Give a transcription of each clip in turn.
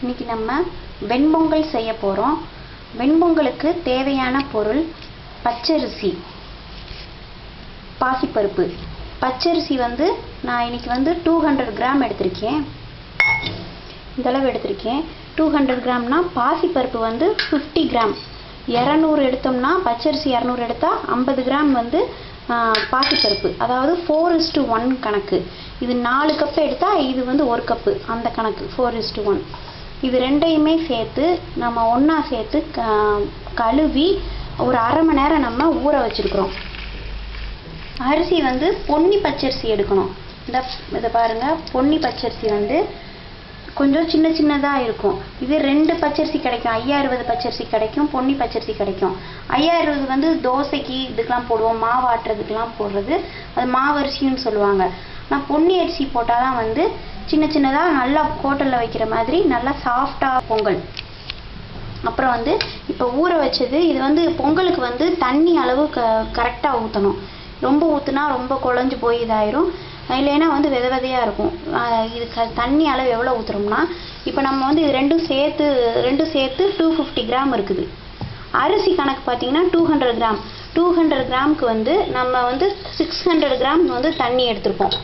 இன்னைக்கு நம்ம வெண்பொங்கல் செய்ய போகிறோம். வெண்பொங்கலுக்கு தேவையான பொருள் பச்சரிசி, பாசிப்பருப்பு. பச்சரிசி நான் இன்னைக்கு 200 கிராம் எடுத்திருக்கேன். இந்தளவு எடுத்திருக்கேன். 200 கிராம்னா பாசிப்பருப்பு 50 கிராம். 200 எடுத்தோம்னா பச்சரிசி 200 எடுத்தால் 50 கிராம் பாசிப்பருப்பு. அதாவது 4:1 கணக்கு. இது 4 கப் எடுத்தால் இது 1 கப்பு, அந்த கணக்கு 4:1. இது ரெண்டையுமே சேர்த்து நம்ம ஒன்றா சேர்த்து கழுவி ஒரு அரை மணி நேரம் நம்ம ஊற வச்சுருக்குறோம். அரிசி பொன்னி பச்சரிசி எடுக்கணும். இதை பாருங்கள், பொன்னி பச்சரிசி கொஞ்சம் சின்ன சின்னதாக இருக்கும். இது 2 பச்சரிசி கிடைக்கும். 560 பச்சரிசி கிடைக்கும், பொன்னி பச்சரிசி கிடைக்கும். 560 தோசைக்கு இதுக்கெலாம் போடுவோம், மாவு ஆட்டுறதுக்கெலாம் போடுறது. அது மாவரிசின்னு சொல்லுவாங்க. ஆனால் பொன்னி அரிசி போட்டால் தான் சின்ன சின்னதாக நல்லா ஹோட்டலில் வைக்கிற மாதிரி நல்லா சாஃப்டாக பொங்கல். அப்புறம் இப்போ ஊற வச்சது. இது பொங்கலுக்கு தண்ணி அளவு கரெக்டாக ஊற்றணும். ரொம்ப ஊற்றுனா ரொம்ப குழஞ்சி போய் இதாயிரும், இல்லைன்னா வித விதையாக இருக்கும். இது தண்ணி அளவு எவ்வளோ ஊற்றுறோம்னா, இப்போ நம்ம இது ரெண்டும் சேர்த்து 250 கிராம் இருக்குது. அரிசி கணக்கு பார்த்தீங்கன்னா 200 கிராம். 200 கிராமுக்கு நம்ம 600 கிராம் தண்ணி எடுத்திருப்போம்.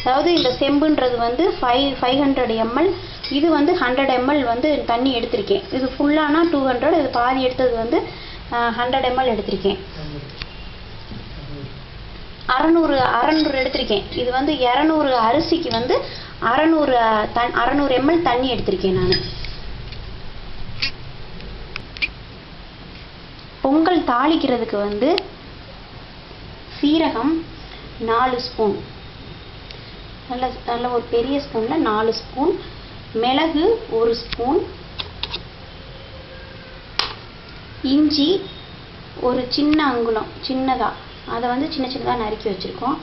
அதாவது இந்த செம்புன்றது 500 ml, இது 100 ml தண்ணி எடுத்திருக்கேன். இது ஃபுல்லானா 200, இது பாதி எடுத்தது 100 ml எடுத்திருக்கேன். 600 எடுத்திருக்கேன். இது 200 அரிசிக்கு 600 ml தண்ணி எடுத்திருக்கேன் நான். பொங்கல் தாளிக்கிறதுக்கு சீரகம் 4 ஸ்பூன், நல்ல ஒரு பெரிய ஸ்பூனில் 4 ஸ்பூன். மிளகு 1 ஸ்பூன். இஞ்சி ஒரு சின்ன அங்குலம் சின்னதாக, அதை சின்ன சின்னதாக நறுக்கி வச்சுருக்கோம்.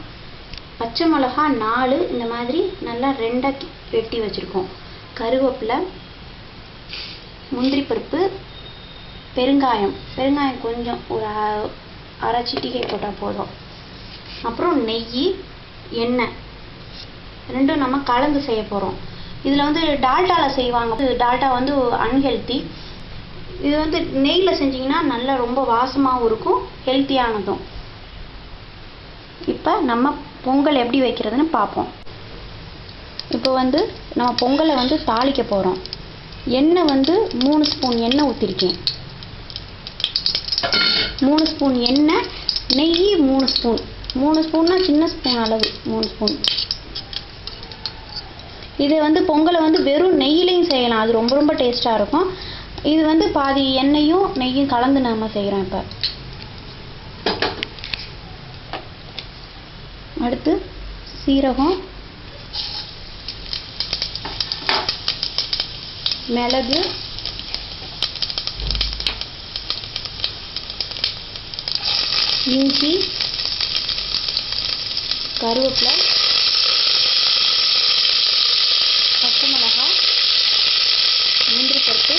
பச்சை மிளகா 4 இந்த மாதிரி நல்லா 2 வெட்டி வச்சுருக்கோம். கருவேப்பிலை, முந்திரி பருப்பு, பெருங்காயம் கொஞ்சம் ஒரு அரை சிட்டிகை போட்டால் போதும். அப்புறம் நெய், எண்ணெய் ரெண்டும் நம்ம கலந்து செய்ய போகிறோம். இதில் டால்டாவில் செய்வாங்க. டால்டா அன்ஹெல்த்தி. இது நெய்யில் செஞ்சிங்கன்னா நல்லா ரொம்ப வாசமாகவும் இருக்கும், ஹெல்த்தியானதும். இப்போ நம்ம பொங்கல் எப்படி வைக்கிறதுன்னு பார்ப்போம். இப்போ நம்ம பொங்கலை தாளிக்க போகிறோம். எண்ணெய் 3 ஸ்பூன் எண்ணெய் ஊற்றிருக்கேன். 3 ஸ்பூன் எண்ணெய், நெய் 3 ஸ்பூன். 3 ஸ்பூன்னா சின்ன ஸ்பூன் அளவு, 3 ஸ்பூன். இது பொங்கலை வெறும் நெய்யிலையும் செய்யலாம், அது ரொம்ப ரொம்ப டேஸ்ட்டாக இருக்கும். இது பாதி எண்ணெயும் நெய்யும் கலந்து நம்ம செய்கிறோம். இப்போ அடுத்து சீரகம், மிளகு, இஞ்சி, கருவேப்பிலை, பச்சை மிளகாய், முந்திரி பருப்பு,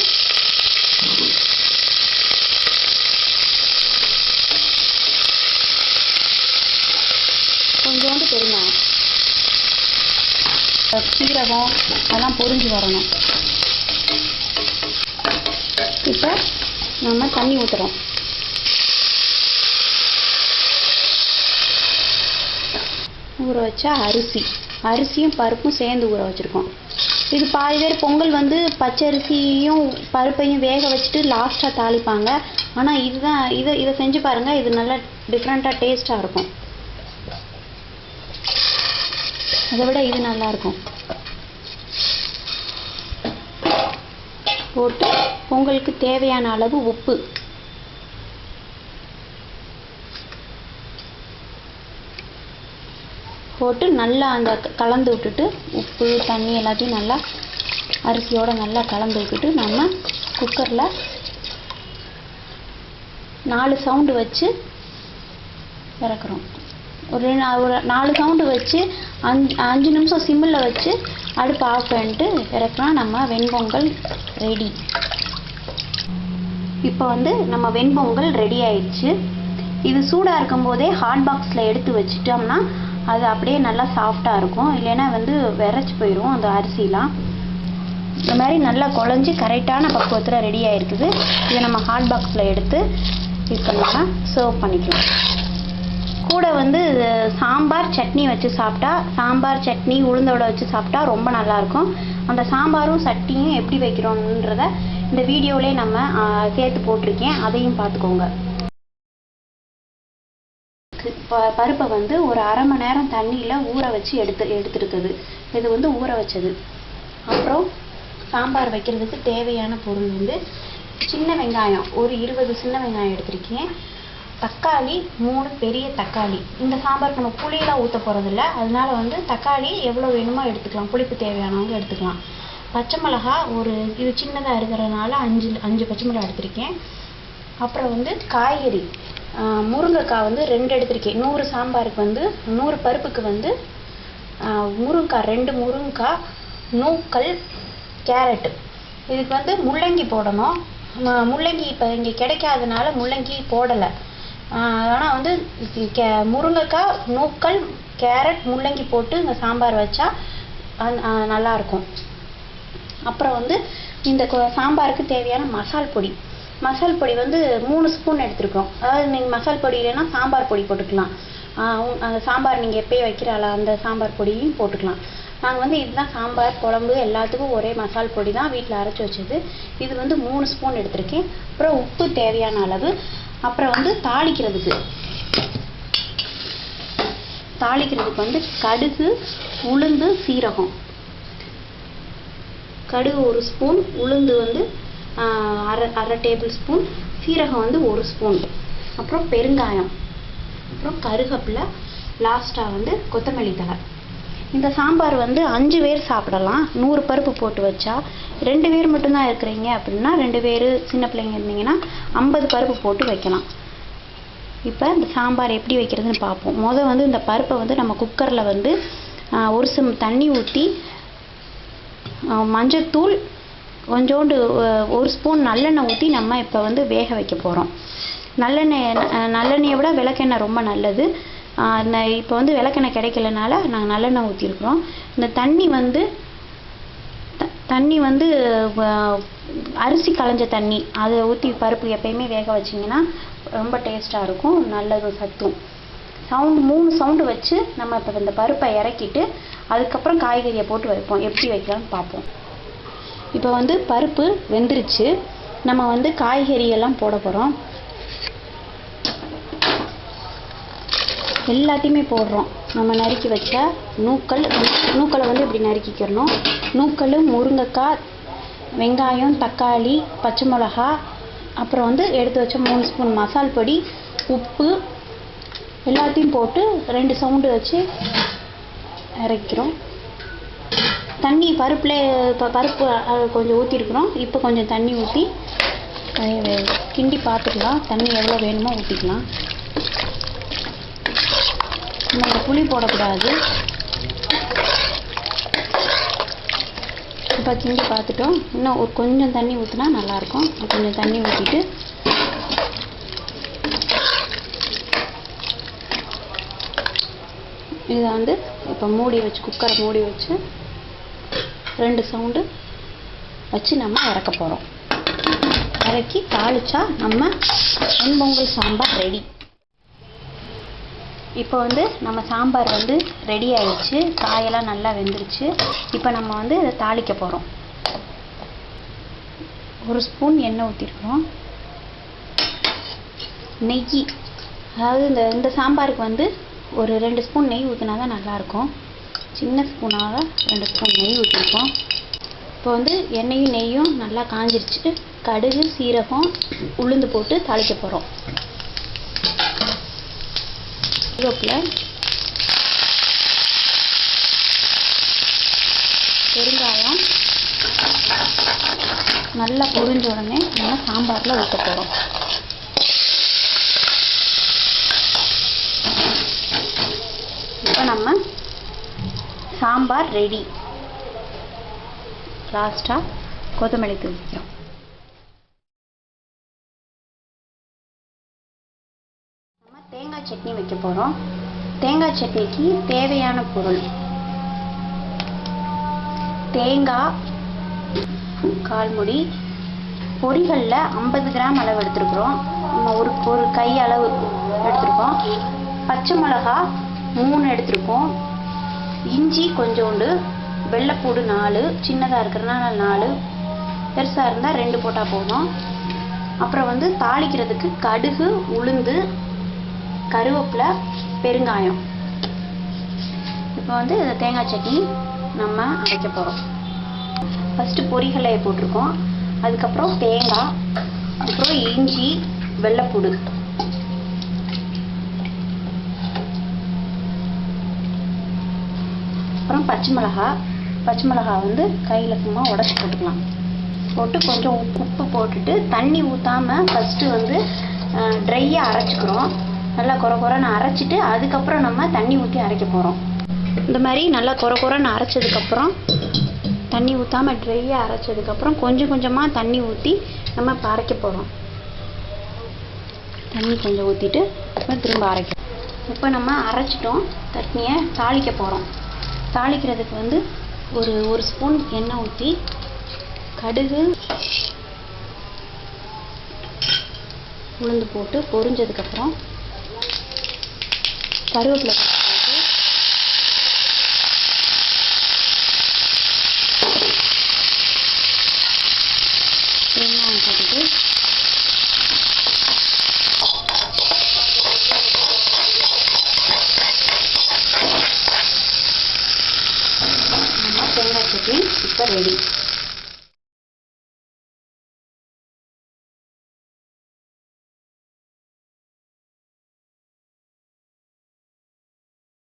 கொஞ்சோண்டு பெருங்காயம். சீரகம் அதெல்லாம் பொரிஞ்சு வரணும். இப்போ நம்ம தண்ணி ஊற்றுறோம். ஊற வச்சா அரிசியும் பருப்பும் சேர்ந்து ஊற வச்சுருக்கோம். இது பாதி பேர் பொங்கல் பச்சரிசியும் பருப்பையும் வேக வச்சுட்டு லாஸ்ட்டாக தாளிப்பாங்க. ஆனால் இதை செஞ்சு பாருங்கள், இது நல்லா டிஃப்ரெண்ட்டாக டேஸ்ட்டாக இருக்கும். அதை விட இது நல்லாயிருக்கும். போட்டு பொங்கலுக்கு தேவையான அளவு உப்பு, போட்டு நல்லா அந்த கலந்து விட்டுட்டு, உப்பு தண்ணி எல்லாத்தையும் நல்லா அரிசியோடு நல்லா கலந்து விட்டுட்டு நம்ம குக்கரில் 4 சவுண்டு வச்சு இறக்குறோம். ஒரு 4 சவுண்டு வச்சு 5 நிமிஷம் சிம்மில் வச்சு அடுப்பு ஆஃப் பண்ணிட்டு இறக்குறோம். நம்ம வெண்பொங்கல் ரெடி. இப்போ நம்ம வெண்பொங்கல் ரெடி ஆயிடுச்சு. இது சூடாக இருக்கும் போதே ஹாட் பாக்ஸில் எடுத்து வச்சிட்டோம்னா அது அப்படியே நல்லா சாஃப்டாக இருக்கும். இல்லைன்னா விரைச்சி போயிடும் அந்த அரிசிலாம். இந்த மாதிரி நல்லா குழஞ்சி கரெக்டான பக்குவத்தில் ரெடி ஆகிருக்குது. இதை நம்ம ஹாட் பாக்ஸில் எடுத்து இது பண்ணோம்னா சர்வ் பண்ணிக்கலாம். கூட வந்து சாம்பார் சட்னி வச்சு சாப்பிட்டா, சாம்பார் சட்னி உளுந்தோட வச்சு சாப்பிட்டா ரொம்ப நல்லாயிருக்கும். அந்த சாம்பாரும் சட்னியும் எப்படி வைக்கிறோன்றத இந்த வீடியோவிலே நம்ம சேர்த்து போட்டிருக்கேன், அதையும் பார்த்துக்கோங்க. பருப்பை வந்து ஒரு அரை மணி நேரம் தண்ணியில் ஊற வச்சு எடுத்துருக்குது. இது வந்து ஊற வச்சது. அப்புறம் சாம்பார் வைக்கிறதுக்கு தேவையான பொருள் வந்து சின்ன வெங்காயம் ஒரு 20 சின்ன வெங்காயம் எடுத்திருக்கேன். தக்காளி 3 பெரிய தக்காளி. இந்த சாம்பாருக்கு நம்ம புளியெல்லாம் ஊற்ற போகிறதில்ல, அதனால வந்து தக்காளி எவ்வளோ வேணுமோ எடுத்துக்கலாம், புளிப்பு தேவையானவங்க எடுத்துக்கலாம். பச்சை மிளகா இது சின்னதாக இருக்கிறதுனால 5 பச்சை மிளகா எடுத்திருக்கேன். அப்புறம் வந்து காய்கறி முருங்கைக்காய் வந்து 2 எடுத்திருக்கேன். 100 சாம்பாருக்கு வந்து 100 பருப்புக்கு வந்து முருங்கைக்காய் 2 முருங்கைக்காய், நூக்கல், கேரட்டு. இதுக்கு வந்து முள்ளங்கி போடணும். முள்ளங்கி இப்போ இங்கே கிடைக்காதனால முள்ளங்கி போடலை. ஆனால் வந்து முருங்கைக்காய், நூக்கல், கேரட், முள்ளங்கி போட்டு இந்த சாம்பார் வச்சா நல்லாயிருக்கும். அப்புறம் வந்து இந்த சாம்பாருக்கு தேவையான மசால் பொடி வந்து 3 ஸ்பூன் எடுத்துருக்கோம். அதாவது நீங்கள் மசால் பொடி இல்லைன்னா சாம்பார் பொடி போட்டுக்கலாம். அந்த சாம்பார் நீங்கள் எப்போயும் வைக்கிறாளா அந்த சாம்பார் பொடியும் போட்டுக்கலாம். நாங்கள் வந்து இதுதான் சாம்பார் குழம்பு எல்லாத்துக்கும் ஒரே மசால் பொடி தான் வீட்டில் அரைச்சி வச்சது. இது வந்து 3 ஸ்பூன் எடுத்திருக்கேன். அப்புறம் உப்பு தேவையான அளவு. அப்புறம் வந்து தாளிக்கிறதுக்கு வந்து கடுகு, உளுந்து, சீரகம். கடுகு 1 ஸ்பூன், உளுந்து வந்து அரை டேபிள் ஸ்பூன், சீரகம் வந்து 1 ஸ்பூன். அப்புறம் பெருங்காயம், அப்புறம் கருவேப்பிலை, லாஸ்ட்டாக வந்து கொத்தமல்லி தழை. இந்த சாம்பார் வந்து 5 பேர் சாப்பிடலாம். 100 பருப்பு போட்டு வச்சா. 2 பேர் மட்டும்தான் இருக்கிறீங்க அப்படின்னா 2 பேர் சின்ன பிள்ளைங்க இருந்தீங்கன்னா 50 பருப்பு போட்டு வைக்கலாம். இப்போ இந்த சாம்பார் எப்படி வைக்கிறதுன்னு பார்ப்போம். வந்து இந்த பருப்பை வந்து நம்ம குக்கரில் வந்து 1 சம் தண்ணி ஊற்றி மஞ்சத்தூள் கொஞ்சோண்டு 1 ஸ்பூன் நல்லெண்ணெய் ஊற்றி நம்ம இப்போ வந்து வேக வைக்க போகிறோம். நல்லெண்ணெயை விட விளக்கெண்ணெய் ரொம்ப நல்லது. இப்போ வந்து விளக்கெண்ணெய் கிடைக்கலனால நாங்கள் நல்லெண்ணெய் ஊற்றிருக்கிறோம். இந்த தண்ணி வந்து அரிசி களைஞ்ச தண்ணி அதை ஊற்றி பருப்பு எப்பயுமே வேக வச்சிங்கன்னா ரொம்ப டேஸ்ட்டாக இருக்கும், நல்லது சத்தும். 3 சவுண்டு வச்சு நம்ம இப்போ இந்த பருப்பை இறக்கிட்டு அதுக்கப்புறம் காய்கறியை போட்டு வைப்போம். எப்படி வைக்கலாம்னு பார்ப்போம். இப்போ வந்து பருப்பு வெந்துருச்சு. நம்ம வந்து காய்கறியெல்லாம் போட போகிறோம். எல்லாத்தையுமே போடுறோம். நம்ம நறுக்கி வச்ச நூக்களை வந்து இப்படி நறுக்கிக்கிறணும். நூக்கல், முருங்கைக்காய், வெங்காயம், தக்காளி, பச்சை மிளகா, அப்புறம் வந்து எடுத்து வச்ச 3 ஸ்பூன் மசால் பொடி, உப்பு எல்லாத்தையும் போட்டு 2 சவுண்டு வச்சு இறக்கிறோம். தண்ணி இப்போ பருப்பு கொஞ்சம் ஊற்றிருக்கிறோம். இப்போ கொஞ்சம் தண்ணி ஊற்றி கிண்டி பார்த்துக்கலாம். தண்ணி எவ்வளோ வேணுமோ ஊற்றிக்கலாம். நம்ம புளி போடக்கூடாது. இப்போ கிண்டி பார்த்துட்டோம். இன்னும் கொஞ்சம் தண்ணி ஊற்றினா நல்லாயிருக்கும். கொஞ்சம் தண்ணி ஊற்றிட்டு இதை வந்து இப்போ குக்கரை மூடி வச்சு 2 சவுண்டு வச்சு நம்ம இறக்க போகிறோம். இறக்கி தாளிச்சா நம்ம வெண்பொங்கல் சாம்பார் ரெடி. இப்போ வந்து நம்ம சாம்பார் வந்து ரெடி ஆயிடுச்சு. காயெல்லாம் நல்லா வெந்துருச்சு. இப்போ நம்ம வந்து இதை தாளிக்க போகிறோம். 1 ஸ்பூன் எண்ணெய் ஊற்றிருக்கோம். நெய், அதாவது இந்த சாம்பாருக்கு வந்து ஒரு 2 ஸ்பூன் நெய் ஊற்றினா தான் நல்லாயிருக்கும். சின்ன ஸ்பூனாக 2 ஸ்பூன் நெய் ஊற்றிருக்கோம். இப்போ வந்து எண்ணெயும் நெய்யும் நல்லா காஞ்சிருச்சு. கடுகு, சீரகம், உளுந்து போட்டு தாளிக்க போகிறோம். கருவேப்பிலை, பெருங்காயம் நல்லா பொரிஞ்ச உடனே நம்ம சாம்பாரில் ஊற்ற போகிறோம். இப்போ நம்ம சாம்பார் ரெடி. லாஸ்ட்டாக கொத்தமல்லி தூவிக்கிறோம். நம்ம தேங்காய் சட்னி வைக்க போகிறோம். தேங்காய் சட்னிக்கு தேவையான பொருள்: தேங்காய், கால் மூடி. பொரிகளில் 50 கிராம் அளவு எடுத்துருக்குறோம். நம்ம ஒரு கை அளவு எடுத்துருக்கோம். பச்சை மிளகா 3 எடுத்துருக்கோம். இஞ்சி கொஞ்சோண்டு, வெள்ளைப்பூடு 4, சின்னதாக இருக்கிறதுனால 4, பெருசாக இருந்தால் 2 போட்டால் போதும். அப்புறம் வந்து தாளிக்கிறதுக்கு கடுகு, உளுந்து, கருவேப்பிலை, பெருங்காயம். இப்போ வந்து தேங்காய் சட்னி நம்ம அரைக்க போகிறோம். ஃபஸ்ட்டு பொரிகளை போட்டிருக்கோம். அதுக்கப்புறம் தேங்காய், அப்புறம் இஞ்சி, வெள்ளைப்பூடு, அப்புறம் பச்சை மிளகா வந்து கையில் சும்மா உடச்சி போட்டுக்கலாம். போட்டு கொஞ்சம் உப்பு போட்டுட்டு தண்ணி ஊற்றாமல் ஃபஸ்ட்டு வந்து ட்ரையாக அரைச்சிக்கிறோம். நல்லா குறைன்னு அரைச்சிட்டு அதுக்கப்புறம் நம்ம தண்ணி ஊற்றி அரைக்க போகிறோம். இந்த மாதிரி நல்லா குறைன்னு அரைச்சதுக்கப்புறம் தண்ணி ஊற்றாமல் ட்ரையாக அரைச்சதுக்கப்புறம் கொஞ்சம் கொஞ்சமாக தண்ணி ஊற்றி நம்ம இப்போ அரைக்க போகிறோம். தண்ணி கொஞ்சம் ஊற்றிட்டு திரும்ப அரைக்கணும். இப்போ நம்ம அரைச்சிட்டோம். சட்னியை தாளிக்க போகிறோம். தாளிக்கிறதுக்கு வந்து ஒரு ஸ்பூன் எண்ணெய் ஊற்றி கடுகு, உளுந்து போட்டு பொரிஞ்சதுக்கப்புறம் கருவேப்பிலை போட்டு வெங்காயம் போட்டுட்டு நம்ம தேங்காய் சட்னி இப்போ ரெடி.